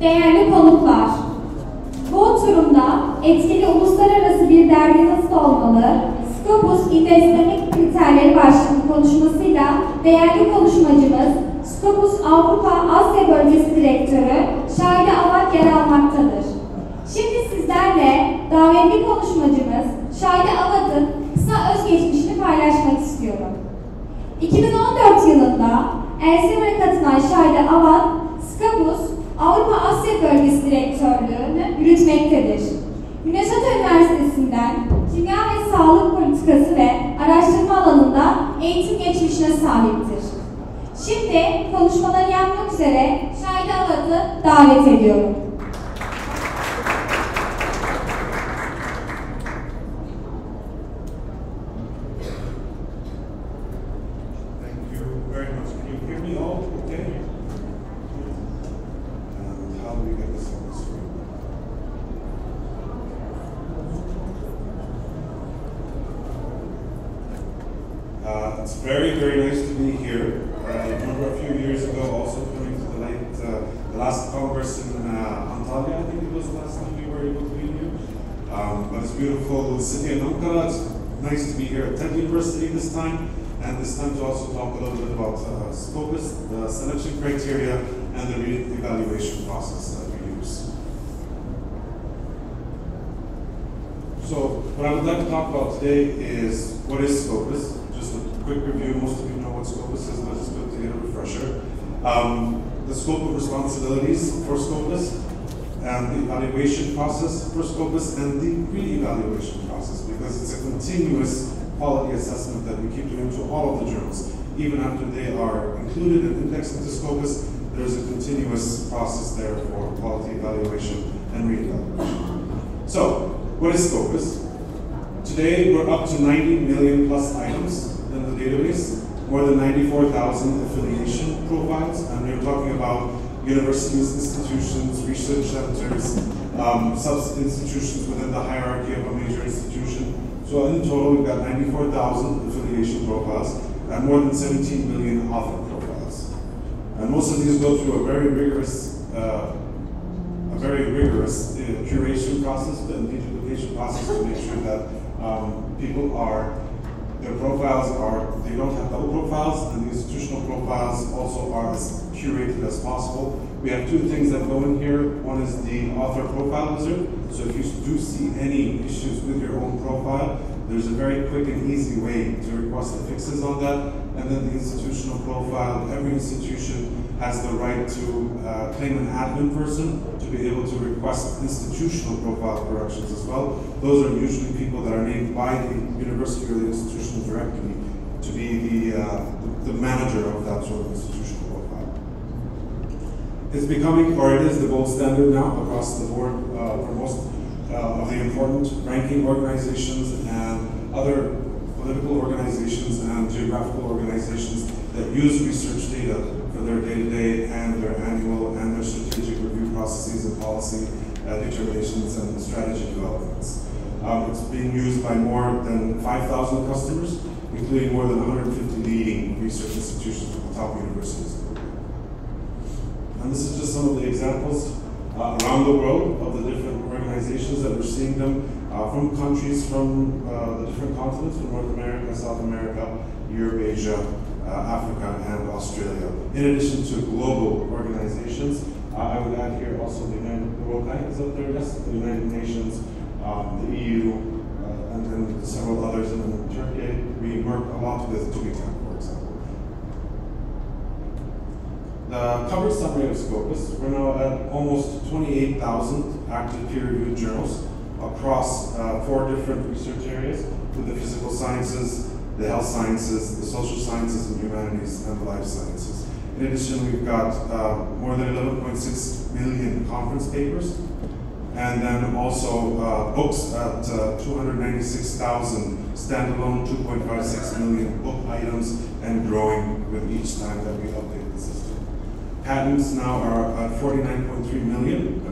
değerli konuklar, bu oturumda etkili uluslararası bir dergi nasıl olmalı, Scopus investment kriterleri başlıklı konuşmasıyla değerli konuşmacımız, Scopus Avrupa Asya Bölgesi Direktörü Shadi Awwad yer almaktadır. Şimdi sizlerle davetli konuşmacımız Shadi Awwad'ın kısa özgeçmişini paylaşmak istiyorum. 2014 yılında EJER'e katılan Shadi Awwad, Scopus Avrupa Asya Bölgesi Direktörlüğü'nü yürütmektedir. Üniversitesi'nden kimya ve sağlık politikası ve araştırma alanında eğitim geçmişine sahiptir. Şimdi konuşmaları yapmak üzere Shadi Awwad'ı davet ediyorum. It's very, very nice to be here. I remember a few years ago also coming to the last Congress in Antalya. I think it was the last time we were able to be here. But it's beautiful city in Ankara. It's nice to be here at TED University this time. And this time to also talk a little bit about Scopus, the selection criteria, and the evaluation process that we use. So what I would like to talk about today is what is Scopus. Just a quick review. Most of you know what Scopus is, but it's good to get a refresher. The scope of responsibilities for Scopus, and the evaluation process for Scopus, and the re-evaluation process, because it's a continuous quality assessment that we keep doing to all of the journals. Even after they are included and indexed into Scopus, there's a continuous process there for quality evaluation and re-evaluation. So, what is Scopus? Today, we're up to 90 million plus items in the database, more than 94,000 affiliation profiles, and we're talking about universities, institutions, research centers, sub-institutions within the hierarchy of a major institution. So in total, we've got 94,000 affiliation profiles and more than 17 million author profiles. And most of these go through a very rigorous curation process and deduplication process to make sure that their profiles they don't have double profiles, and the institutional profiles also are as curated as possible. We have two things that go in here. One is the author profile wizard. So if you do see any issues with your own profile, there's a very quick and easy way to request the fixes on that. And then the institutional profile, every institution has the right to claim an admin person to be able to request institutional profile corrections as well. Those are usually people that are named by the university or the institution directly to be the manager of that sort of institutional profile. It's becoming, or it is, the gold standard now across the board for most of the important ranking organizations and other political organizations and geographical organizations that use research data for their day-to-day and their annual and their strategic review processes and policy determinations and strategy developments. It's being used by more than 5,000 customers, including more than 150 leading research institutions from the top universities. And this is just some of the examples around the world of the different organizations that we're seeing them from countries from the different continents, from North America, South America, Europe, Asia, Africa, and Australia. In addition to global organizations, I would add here also the World Bank is up there, yes, the United Nations, the EU, and then several others. And in Turkey, we work a lot with TÜBİTAK, for example. The cover summary of Scopus, we're now at almost 28,000 active peer-reviewed journals across 4 different research areas, with the physical sciences, the health sciences, the social sciences and humanities, and the life sciences. In addition, we've got more than 11.6 million conference papers, and then also books at 296,000 standalone, 2.56 million book items, and growing with each time that we update the system. Patents now are at 49.3 million,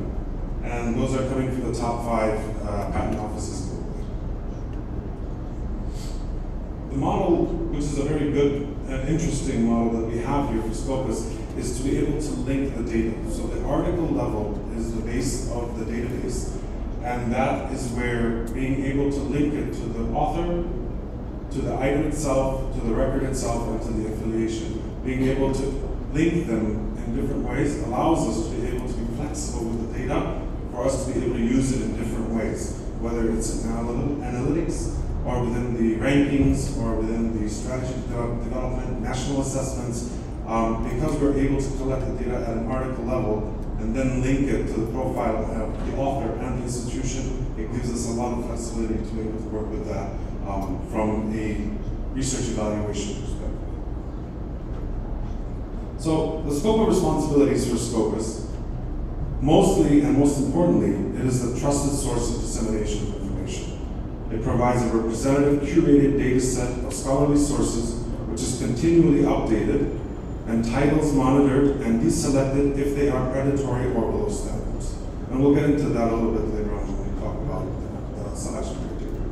and those are coming from the top 5 patent offices globally. the model, which is a very good and interesting model that we have here for Scopus, is to be able to link the data. So the article level is the base of the database, and that is where being able to link it to the author, to the item itself, to the record itself, and to the affiliation. Being able to link them in different ways allows us to be able to be flexible with the data, for us to be able to use it in different ways, whether it's in analytics, or within the rankings, or within the strategy development, national assessments, because we're able to collect the data at an article level and then link it to the profile of the author and the institution, it gives us a lot of flexibility to be able to work with that from a research evaluation perspective. So the scope of responsibilities for Scopus, mostly and most importantly, it is a trusted source of dissemination of information. It provides a representative, curated data set of scholarly sources, which is continually updated, and titles monitored and deselected if they are predatory or below standards. And we'll get into that a little bit later on when we talk about the selection criteria.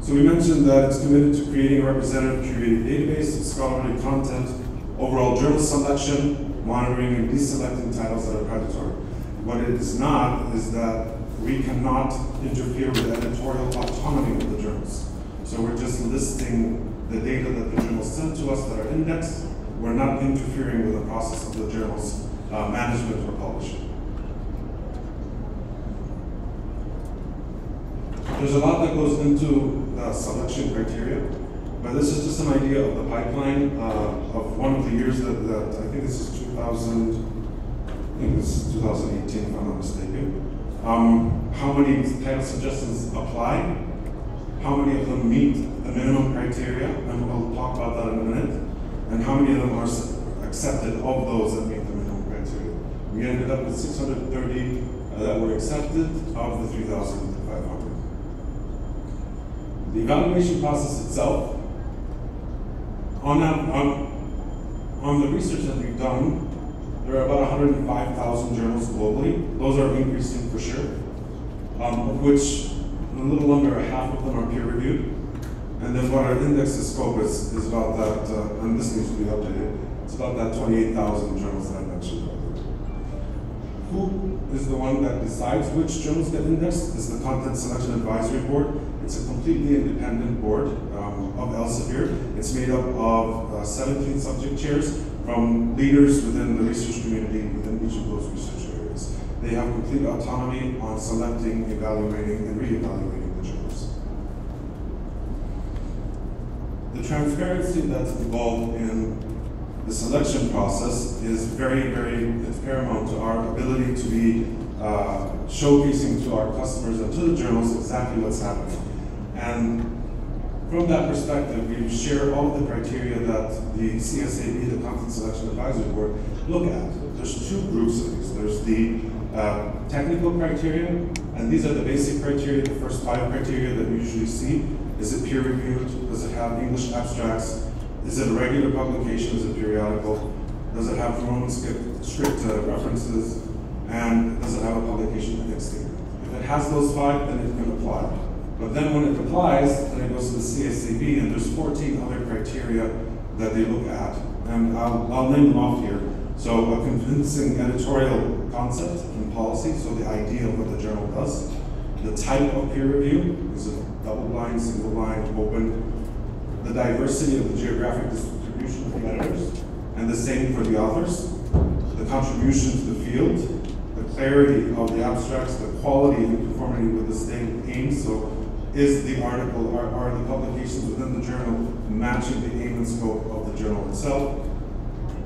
So we mentioned that it's committed to creating a representative, curated database of scholarly content, overall journal selection, monitoring and deselecting titles that are predatory. What it is not is that we cannot interfere with editorial autonomy of the journals. So we're just listing the data that the journals send to us that are indexed. We're not interfering with the process of the journal's management or publishing. There's a lot that goes into the selection criteria, but this is just an idea of the pipeline of one of the years that I think this is 2018, if I'm not mistaken. How many title suggestions apply? How many of them meet the minimum criteria, and we'll talk about that in a minute, and how many of them are accepted of those that meet the minimum criteria. We ended up with 630 that were accepted of the 3,500. The evaluation process itself, on the research that we've done, there are about 105,000 journals globally. Those are increasing for sure, of which a little under half of them are peer-reviewed. And then what our index of Scopus is about that, and this needs to be updated, it's about that 28,000 journals that I mentioned earlier. Who is the one that decides which journals get indexed? Is the Content Selection Advisory Board. It's a completely independent board of Elsevier. It's made up of 17 subject chairs from leaders within the research community within each of those research areas. They have complete autonomy on selecting, evaluating, and re-evaluating the journals. The transparency that's involved in the selection process is it's paramount to our ability to be showcasing to our customers and to the journals exactly what's happening. And from that perspective, we share all of the criteria that the CSAB, the Content Selection Advisory Board, look at. There's two groups of these. There's the technical criteria, and these are the basic criteria, the first 5 criteria that we usually see. Is it peer-reviewed? Does it have English abstracts? Is it a regular publication? Is it periodical? Does it have strict references? And does it have a publication ethics statement? If it has those 5, then it can apply. But then when it applies, then it goes to the CSAB, and there's 14 other criteria that they look at. And I'll name them off here. So a convincing editorial concept and policy, so the idea of what the journal does. The type of peer review, is it double-blind, single-blind, open? The diversity of the geographic distribution of the editors, and the same for the authors. The contribution to the field, the clarity of the abstracts, the quality and conformity with the stated aims. So is the article, are the publications within the journal matching the aim and scope of the journal itself?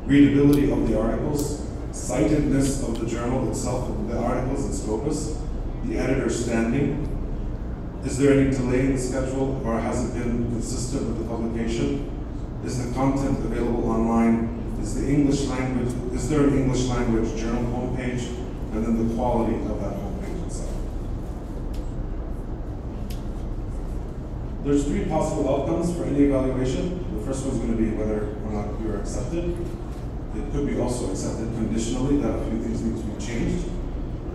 Readability of the articles, citedness of the journal itself, the articles and Scopus, the editor's standing. Is there any delay in the schedule, or has it been consistent with the publication? Is the content available online? Is the English language, is there an English language journal homepage? And then the quality of that homepage itself. There's 3 possible outcomes for any evaluation. The first one's going to be whether or not you're accepted. It could be also accepted conditionally, that a few things need to be changed,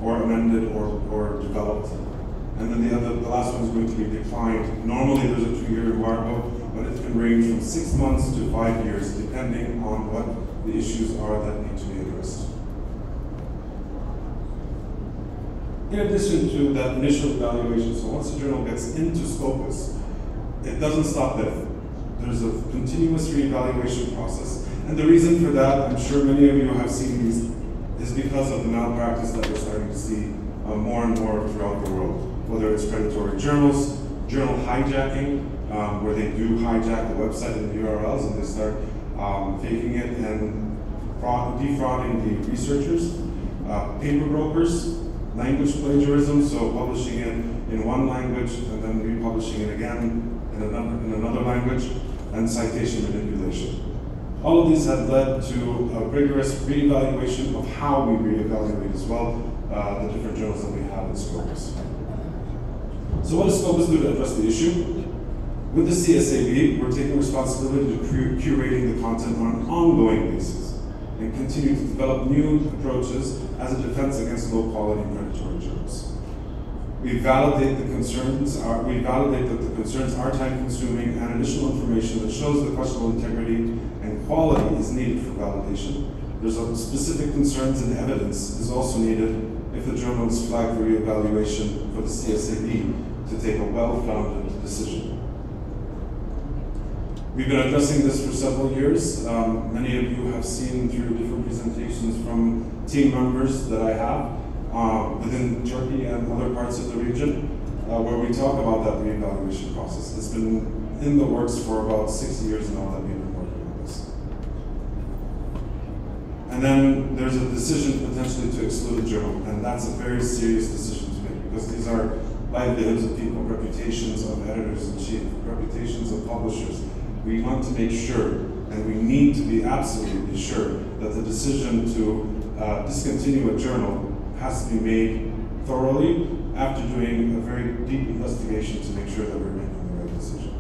or amended, or developed. and then the last one is going to be declined. Normally there's a 2-year embargo, but it can range from 6 months to 5 years, depending on what the issues are that need to be addressed. In addition to that initial evaluation, so once the journal gets into Scopus, it doesn't stop there. There's a continuous reevaluation process. And the reason for that, I'm sure many of you have seen these, is because of the malpractice that we're starting to see more and more throughout the world. Whether it's predatory journals, journal hijacking, where they do hijack the website and the URLs and they start faking it and defrauding the researchers, paper brokers, language plagiarism, so publishing it in one language and then republishing it again in another language, and citation manipulation. All of these have led to a rigorous reevaluation of how we reevaluate as well the different journals that we have in Scopus. So what does Scopus do to address the issue? With the CSAB, we're taking responsibility to curating the content on an ongoing basis and continue to develop new approaches as a defense against low-quality predatory journals. We validate that the concerns are time-consuming and additional information that shows the questionable integrity and quality is needed for validation. There's specific concerns and evidence is also needed if the journal is flagged for reevaluation for the CSAB to take a well-founded decision. We've been addressing this for several years. Many of you have seen through different presentations from team members that I have within Turkey and other parts of the region, where we talk about that reevaluation process. It's been in the works for about 6 years now that we've been working on this. And then there's a decision potentially to exclude a journal, and that's a very serious decision to make because these are livelihoods of people, reputations of editors-in-chief, reputations of publishers. We want to make sure, and we need to be absolutely sure, that the decision to discontinue a journal has to be made thoroughly after doing a very deep investigation to make sure that we're making the right decision.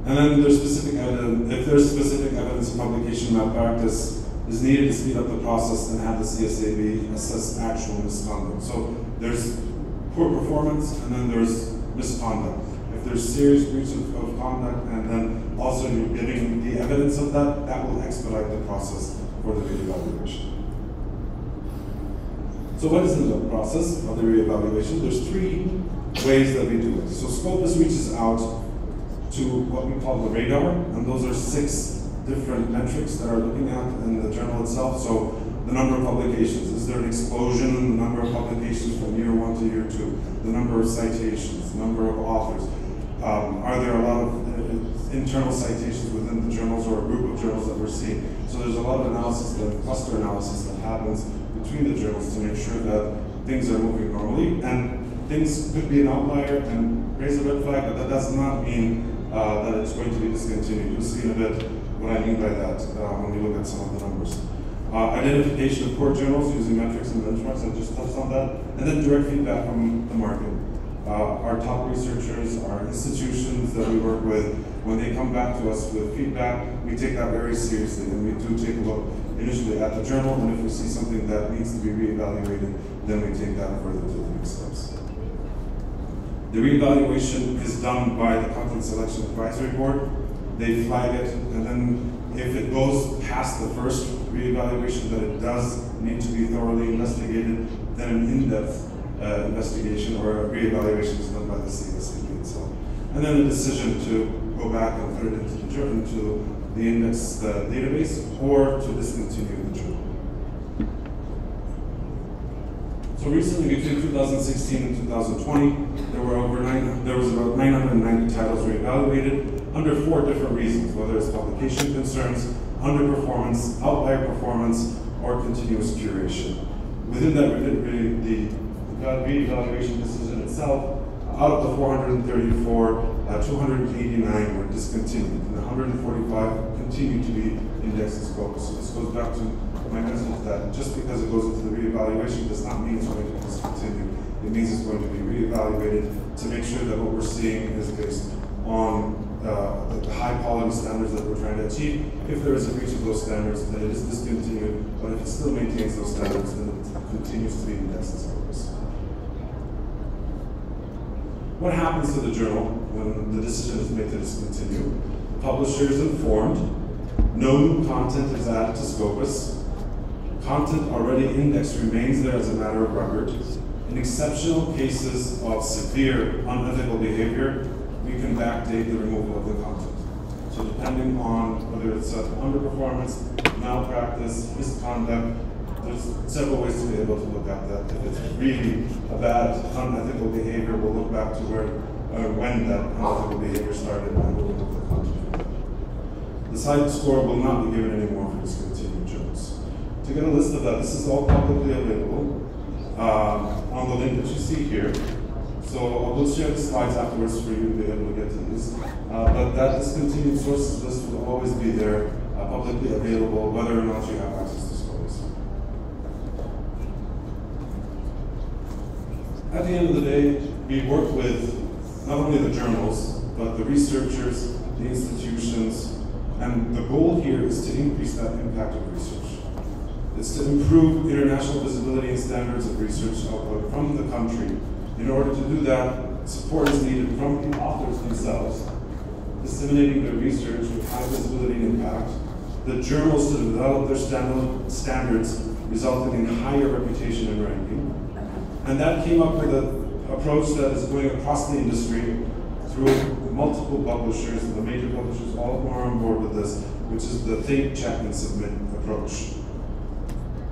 And then there's specific evidence, if there's specific evidence of publication malpractice is needed to speed up the process and have the CSAB assess actual misconduct. So there's poor performance and then there's misconduct. If there's serious breach of conduct and then also you're getting the evidence of that, that will expedite the process for the reevaluation. So what is the process of the reevaluation? There's 3 ways that we do it. So Scopus reaches out to what we call the radar, and those are 6 different metrics that are looking at in the journal itself. So the number of publications, is there an explosion in the number of publications from year 1 to year 2? The number of citations, the number of authors. Are there a lot of internal citations within the journals or a group of journals that we're seeing? So there's a lot of analysis, the cluster analysis that happens between the journals to make sure that things are moving normally. And things could be an outlier and raise a red flag, but that does not mean that it's going to be discontinued. You'll see in a bit what I mean by that when we look at some of the numbers. Identification of poor journals using metrics and benchmarks, I just touched on that. And then direct feedback from the market. Our top researchers, our institutions that we work with, when they come back to us with feedback, we take that very seriously and we do take a look initially at the journal, and if we see something that needs to be reevaluated, then we take that further to the next steps. The reevaluation is done by the Content Selection Advisory Board. They flag it, and then if it goes past the first reevaluation that it does need to be thoroughly investigated, then an in-depth investigation or a reevaluation is done by the CSAB itself. And then a decision to go back and put it into the journal, into the index database, or to discontinue the journal. So recently, between 2016 and 2020, there was about 990 titles reevaluated under 4 different reasons, whether it's publication concerns, underperformance, outlier performance, or continuous curation. Within that, the reevaluation decision itself, out of the 434, 289 were discontinued, and 145 continue to be indexed as Scopus. So this goes back to my message that just because it goes into the reevaluation does not mean it's going to be discontinued. It means it's going to be reevaluated to make sure that what we're seeing is based on the high quality standards that we're trying to achieve. If there is a breach of those standards, then it is discontinued, but if it still maintains those standards, then it continues to be indexed in Scopus. What happens to the journal when the decision is made to discontinue? The publisher is informed, no new content is added to Scopus, content already indexed remains there as a matter of record. In exceptional cases of severe unethical behavior, we can backdate the removal of the content. So depending on whether it's underperformance, malpractice, misconduct, there's several ways to be able to look at that. If it's really a bad, unethical behavior, we'll look back to when that unethical behavior started and we'll remove the content. The site score will not be given anymore for discontinued journals. To get a list of that, this is all publicly available on the link that you see here. So I will share the slides afterwards for you to be able to get to these. But that discontinued sources list will always be there, publicly available, whether or not you have access to Scopus. At the end of the day, we work with not only the journals, but the researchers, the institutions, and the goal here is to increase that impact of research. It's to improve international visibility and standards of research output from the country. In order to do that, support is needed from the authors themselves, disseminating their research with high visibility and impact, the journals to develop their standards, resulting in higher reputation and ranking. And that came up with an approach that is going across the industry through multiple publishers, and the major publishers all are on board with this, which is the think, check, and submit approach.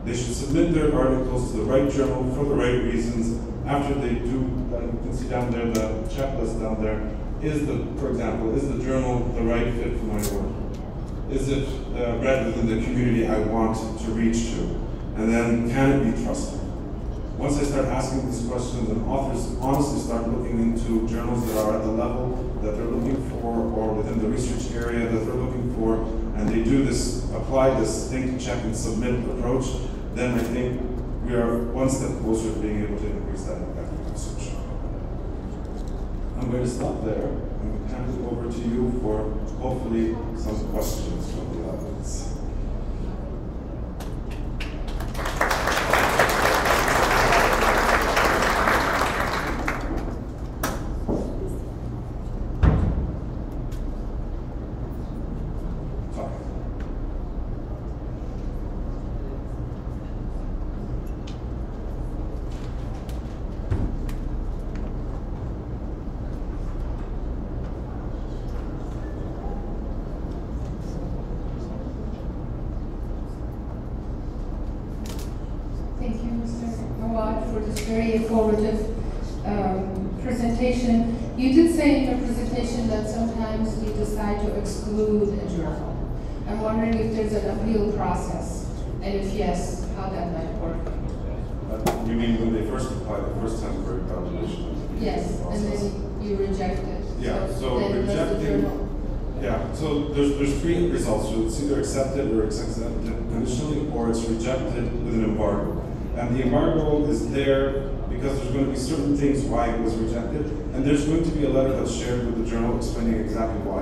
They should submit their articles to the right journal for the right reasons. After they do, you can see down there, the checklist down there, for example, is the journal the right fit for my work? Is it read within the community I want to reach to? And then, can it be trusted? Once I start asking these questions, and authors honestly start looking into journals that are at the level that they're looking for, or within the research area that they're looking for, and they do this, apply this think, check, and submit approach, then I think we are one step closer to being able to increase that impact of research. I'm going to stop there and hand it over to you for hopefully some questions from the audience. Very informative presentation. You did say in your presentation that sometimes you decide to exclude a journal. I'm wondering if there's an appeal process, and if yes, how that might work. You mean when they first apply the first time for evaluation? Yes, and then you reject it. Yeah, so rejecting. Yeah, so there's three results. So it's either accepted or it's accepted initially, or it's rejected with an embargo. And the embargo is there because there's going to be certain things why it was rejected, and there's going to be a letter that's shared with the journal explaining exactly why.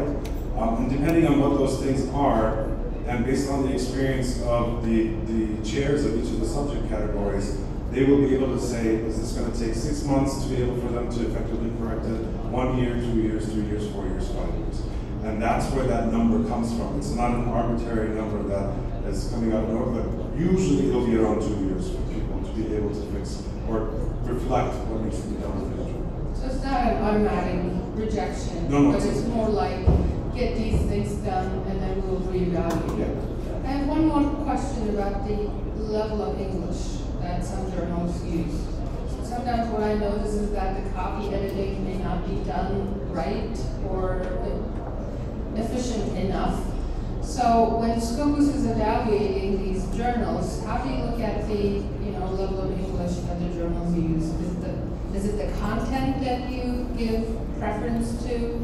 And depending on what those things are, and based on the experience of the chairs of each of the subject categories, they will be able to say, is this going to take 6 months to be able for them to effectively correct it, 1 year, 2 years, 3 years, 4 years, 5 years. And that's where that number comes from. It's not an arbitrary number that is coming out of nowhere, but usually it'll be around 2 years for people to be able to fix or reflect what needs to be done with the journal. So it's not an automatic rejection, no, but it's more like, get these things done and then we'll reevaluate. Yeah. I have one more question about the level of English that some journals use. Sometimes what I notice is that the copy editing may not be done right or efficient enough. So when Scopus is evaluating these journals, how do you look at the level of English that the journals use? Is it the content that you give preference to,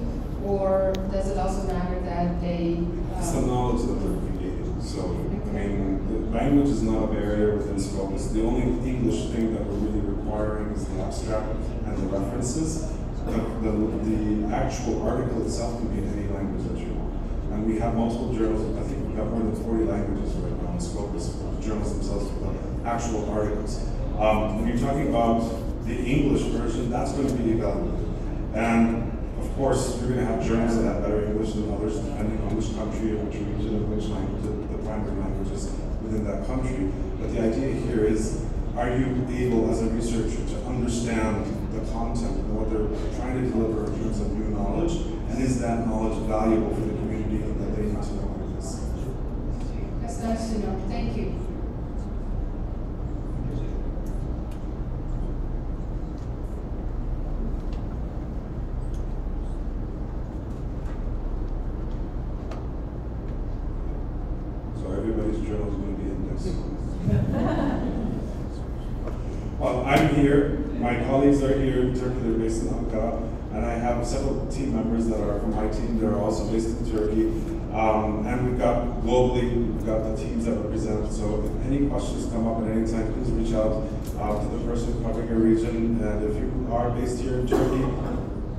or does it also matter that they? It's the knowledge that they're creating. So I mean, the language is not a barrier within Scopus. The only English thing that we're really requiring is the abstract and the references. The actual article itself can be in any language that you want. And we have multiple journals. I think we have more than 40 languages right now in Scopus, journals themselves for the actual articles. When you're talking about the English version, that's going to be evaluated. And of course, you're going to have journals that have better English than others, depending on which country or which region and which language, the primary languages within that country. But the idea here is, are you able as a researcher to understand the content and what they're trying to deliver in terms of new knowledge, and is that knowledge valuable for the community that they need to know like this? That's nice to know. Thank you. Everybody's journal is going to be indexed. Well, I'm here. My colleagues are here in Turkey. They're based in Ankara, and I have several team members that are from my team. They're also based in Turkey, and we've got globally. We've got the teams that represent. So, if any questions come up at any time, please reach out to the person covering your region. And if you are based here in Turkey,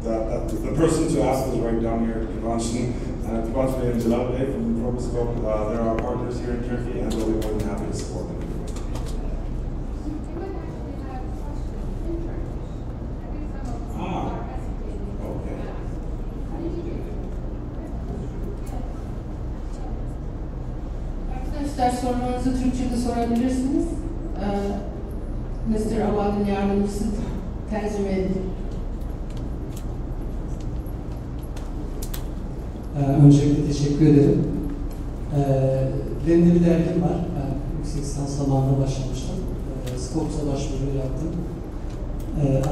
the person to ask is right down here at Convention. Konuşmacı and Davetli from Scope, they're our partners here in Turkey, and we'll be more than happy to support them. Okay. Arkadaşlar sorularınızı Türkçe'de sorabilirsiniz. Mr. Awwad'ın yardımcısı tercüme edin. Öncelikle teşekkür ederim. Benim de bir dergim var. Ben yüksek lisans zamanında başlamıştım. Scopus'a başvuru yaptım.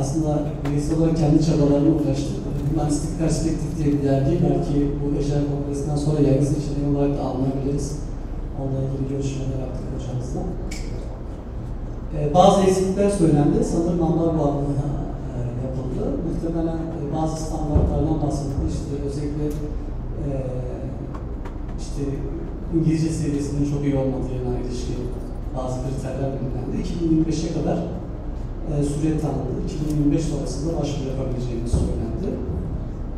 Aslında bireysel olarak kendi çabalarımla uğraştım. Humanistik Perspektif diye bir dergi. Belki bu EJER Kongresi'nden sonra yayın seçeneği olarak da alınabiliriz. Onunla ilgili görüşmeler yaptık hocamızla. Bazı eksiklikler söylendi. Sanırım anlar bağlamına yapıldı. Muhtemelen bazı standartlardan bahsedildi. İşte özellikle İngilizce seviyesinin çok iyi olmadığına ilişkin bazı kriterler belirlendi. 2025'e kadar süre tanındı. 2025 sonrasında başvuru yapabileceğimiz söylendi.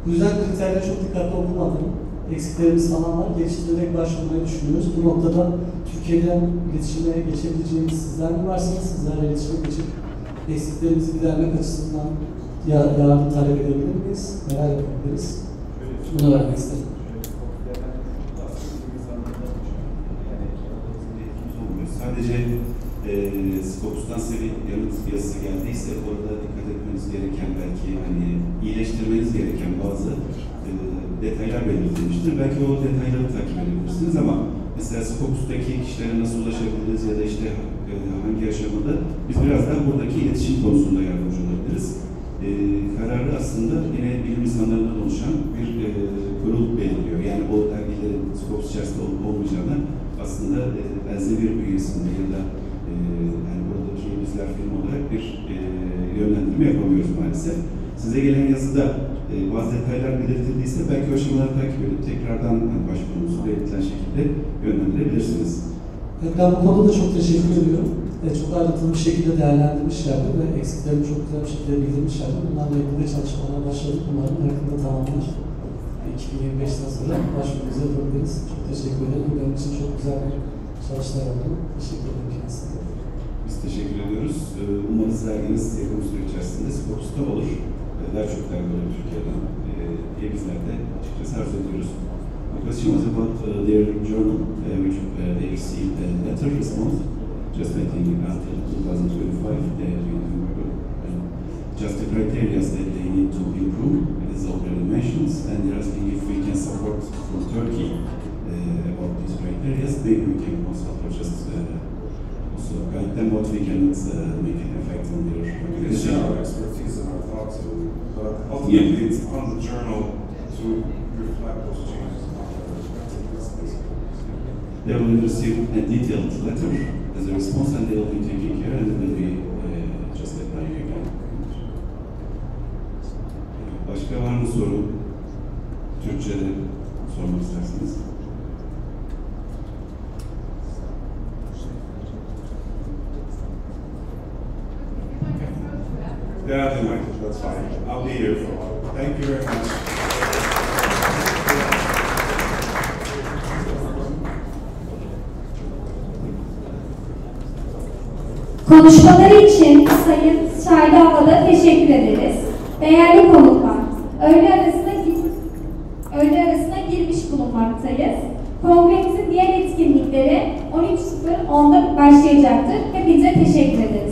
Bu yüzden kriterlere çok dikkatli olunmadığını, eksiklerimiz falan var. Geliştirerek başvurmayı düşünüyoruz. Bu noktada Türkiye'den iletişime geçebileceğimiz sizler mi varsınız? Sizlerle iletişime geçip eksiklerimizi gidermek açısından yardım talep edebilir miyiz? Neler yapabiliriz? Bunu vermek istedim. Sadece Scopus'tan size bir yanıt yazısı geldiyse orada dikkat etmeniz gereken, belki hani iyileştirmeniz gereken bazı detaylar belirtilmiştir. Belki o detayları takip edebilirsiniz ama mesela Scopus'taki kişilere nasıl ulaşabiliriz ya da işte hangi aşamada biz biraz daha buradaki iletişim konusunda yardımcı olabiliriz. Kararı aslında yine bilim insanlarından oluşan bir kurul belirliyor. Yani o dergilerin Scopus içerisinde olup olmayacağını aslında Elsevier bünyesinde ya da yani buradaki bizler firma olarak bir yönlendirme yapamıyoruz maalesef. Size gelen yazıda bazı detaylar belirtildiyse belki o aşamaları takip edip tekrardan başvurunuzu belirtilen şekilde yönlendirebilirsiniz. Evet, ben bu konuda da çok teşekkür ediyorum. Çok ayrıntılı bir şekilde değerlendirmişlerdi ve eksiklerini çok güzel bir şekilde bildirmişlerdi. Bunlarla ilgili çalışmalara başladık. Umarım yakında tamamlanır. 2025'ten sonra başvurumuzu yapabiliriz. Çok teşekkür ederim. Benim için çok güzel bir çalışmalar oldu. Teşekkür ederim kendisine. Biz teşekkür ediyoruz. Umarız derginiz yakın süre içerisinde Scopus'ta olur. Daha çok dergiler Türkiye'den diye bizler de açıkçası arzu ediyoruz. The question was about their journal, which they received a letter response, just I think until 2025, they just the criteria that they need to improve, as already mentioned, and they're asking if we can support from Turkey about these criteria. Maybe we can also just also guide them what we cannot make an effect on their It's our expertise and our thoughts, but ultimately it's on the journal to reflect those changes. They will receive a detailed letter as a response, and they will be taking care, and will be just applying again. Başka var mı soru? Türkçe'de sormak isterseniz. Yeah, I think that's fine. I'll be here for a while. Thank you very much. Konuşmaları için Sayın Shadi Awwad'a teşekkür ederiz. Değerli konuklar, öğle arasına girmiş bulunmaktayız. Kongremizin diğer etkinlikleri 13.10'da başlayacaktır. Hepinize teşekkür ederiz.